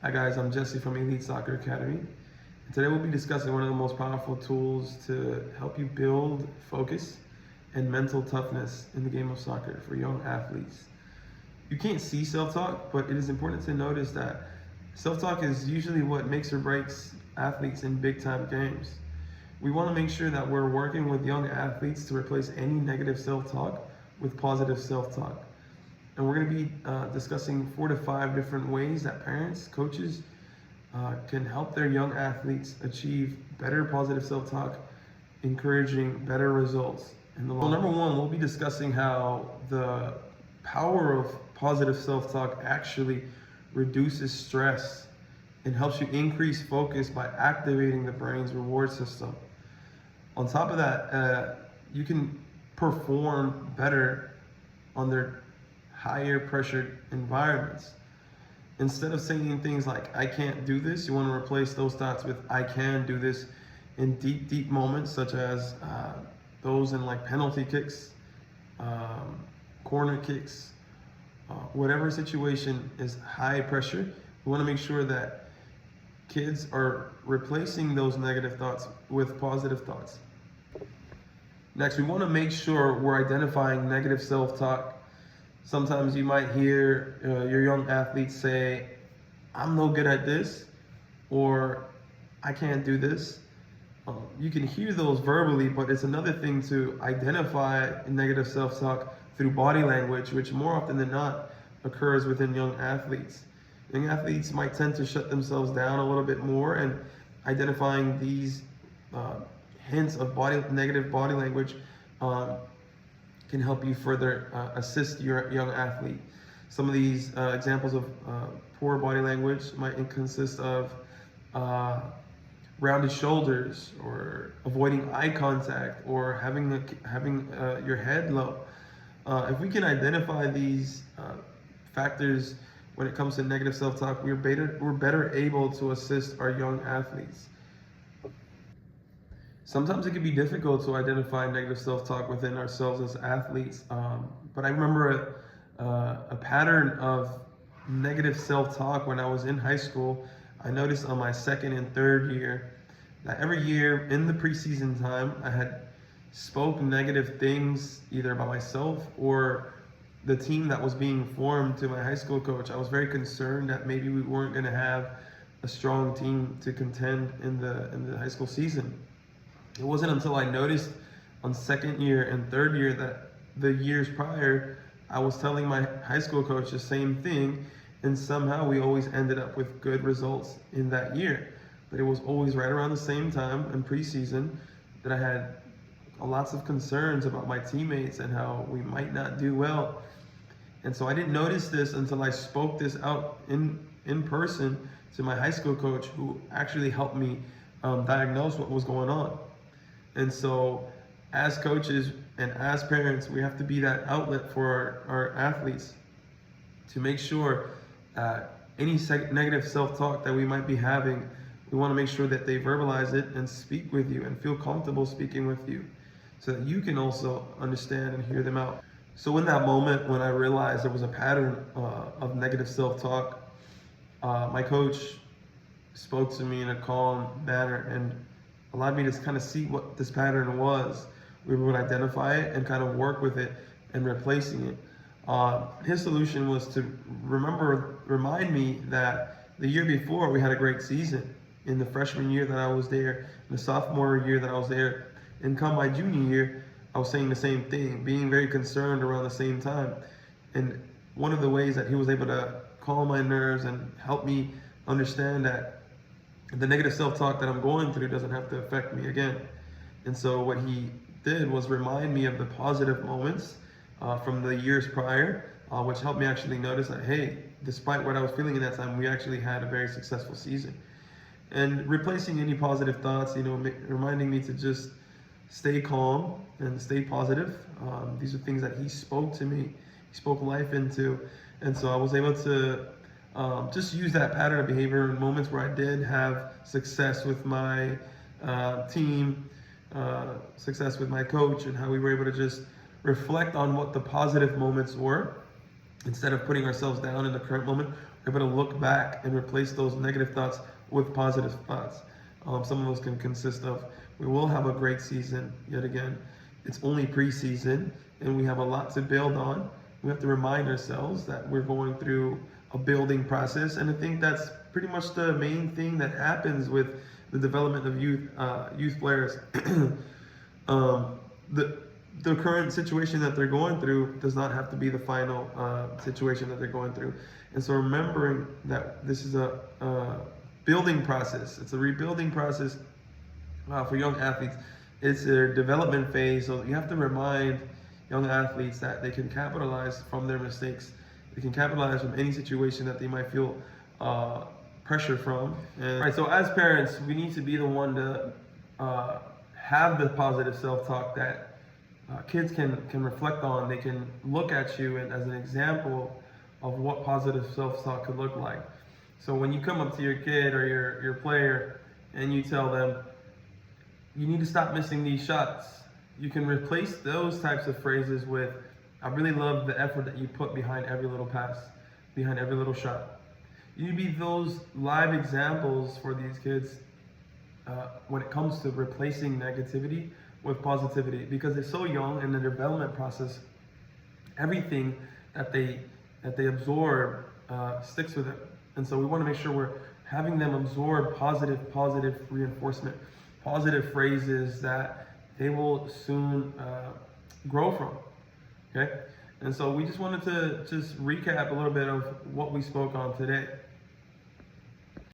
Hi guys, I'm Jesse from Elite Soccer Academy. And today we'll be discussing one of the most powerful tools to help you build focus and mental toughness in the game of soccer for young athletes. You can't see self-talk, but it is important to notice that self-talk is usually what makes or breaks athletes in big-time games. We want to make sure that we're working with young athletes to replace any negative self-talk with positive self-talk. And we're going to be discussing 4 to 5 different ways that parents, coaches can help their young athletes achieve better positive self-talk, encouraging better results. Well, number 1, we'll be discussing how the power of positive self-talk actually reduces stress and helps you increase focus by activating the brain's reward system. On top of that, you can perform better under higher pressured environments. Instead of saying things like, I can't do this, you want to replace those thoughts with, I can do this in deep moments, such as those in like penalty kicks, corner kicks, whatever situation is high pressure. We want to make sure that kids are replacing those negative thoughts with positive thoughts. Next, we want to make sure we're identifying negative self-talk. Sometimes you might hear your young athletes say, I'm no good at this, or I can't do this. You can hear those verbally, but it's another thing to identify negative self-talk through body language, which more often than not occurs within young athletes. Young athletes might tend to shut themselves down a little bit more, and identifying these hints of negative body language can help you further assist your young athlete. Some of these examples of poor body language might consist of rounded shoulders, or avoiding eye contact, or having your head low. If we can identify these factors when it comes to negative self-talk, we're better able to assist our young athletes. Sometimes it can be difficult to identify negative self-talk within ourselves as athletes, but I remember a pattern of negative self-talk when I was in high school. I noticed on my 2nd and 3rd year that every year in the preseason time, I had spoke negative things either about myself or the team that was being formed to my high school coach. I was very concerned that maybe we weren't going to have a strong team to contend in the high school season. It wasn't until I noticed on 2nd year and 3rd year that the years prior, I was telling my high school coach the same thing, and somehow we always ended up with good results in that year. But it was always right around the same time in preseason that I had lots of concerns about my teammates and how we might not do well. And so I didn't notice this until I spoke this out in person to my high school coach, who actually helped me diagnose what was going on. And so as coaches and as parents, we have to be that outlet for our athletes to make sure any negative self-talk that we might be having, we want to make sure that they verbalize it and speak with you and feel comfortable speaking with you, so that you can also understand and hear them out. So in that moment when I realized there was a pattern of negative self-talk, my coach spoke to me in a calm manner and allowed me to kind of see what this pattern was. We would identify it and kind of work with it and replacing it. His solution was to remind me that the year before we had a great season. In the freshman year that I was there, in the sophomore year that I was there, and come my junior year, I was saying the same thing, being very concerned around the same time. And one of the ways that he was able to calm my nerves and help me understand that the negative self-talk that I'm going through doesn't have to affect me again. And so what he did was remind me of the positive moments from the years prior, which helped me actually notice that, hey, despite what I was feeling in that time, we actually had a very successful season. And replacing any positive thoughts, reminding me to just stay calm and stay positive. These are things that he spoke to me, he spoke life into. And so I was able to just use that pattern of behavior in moments where I did have success with my team, success with my coach, and how we were able to just reflect on what the positive moments were instead of putting ourselves down in the current moment, able to look back and replace those negative thoughts with positive thoughts. Some of those can consist of, we will have a great season yet again. It's only preseason and we have a lot to build on. We have to remind ourselves that we're going through a building process, and I think that's pretty much the main thing that happens with the development of youth players. The current situation that they're going through does not have to be the final situation that they're going through. And so remembering that this is a building process, it's a rebuilding process for young athletes. It's their development phase, so you have to remind young athletes that they can capitalize from their mistakes. They can capitalize from any situation that they might feel pressure from. And, right, so as parents, we need to be the one to have the positive self-talk that kids can reflect on. They can look at you and as an example of what positive self-talk could look like. So when you come up to your kid or your player and you tell them, you need to stop missing these shots, you can replace those types of phrases with, I really love the effort that you put behind every little pass, behind every little shot. You need to be those live examples for these kids when it comes to replacing negativity with positivity, because they're so young in the development process. Everything that they absorb sticks with them, and so we want to make sure we're having them absorb positive reinforcement, positive phrases that they will soon grow from. Okay, and so we just wanted to just recap a little bit of what we spoke on today.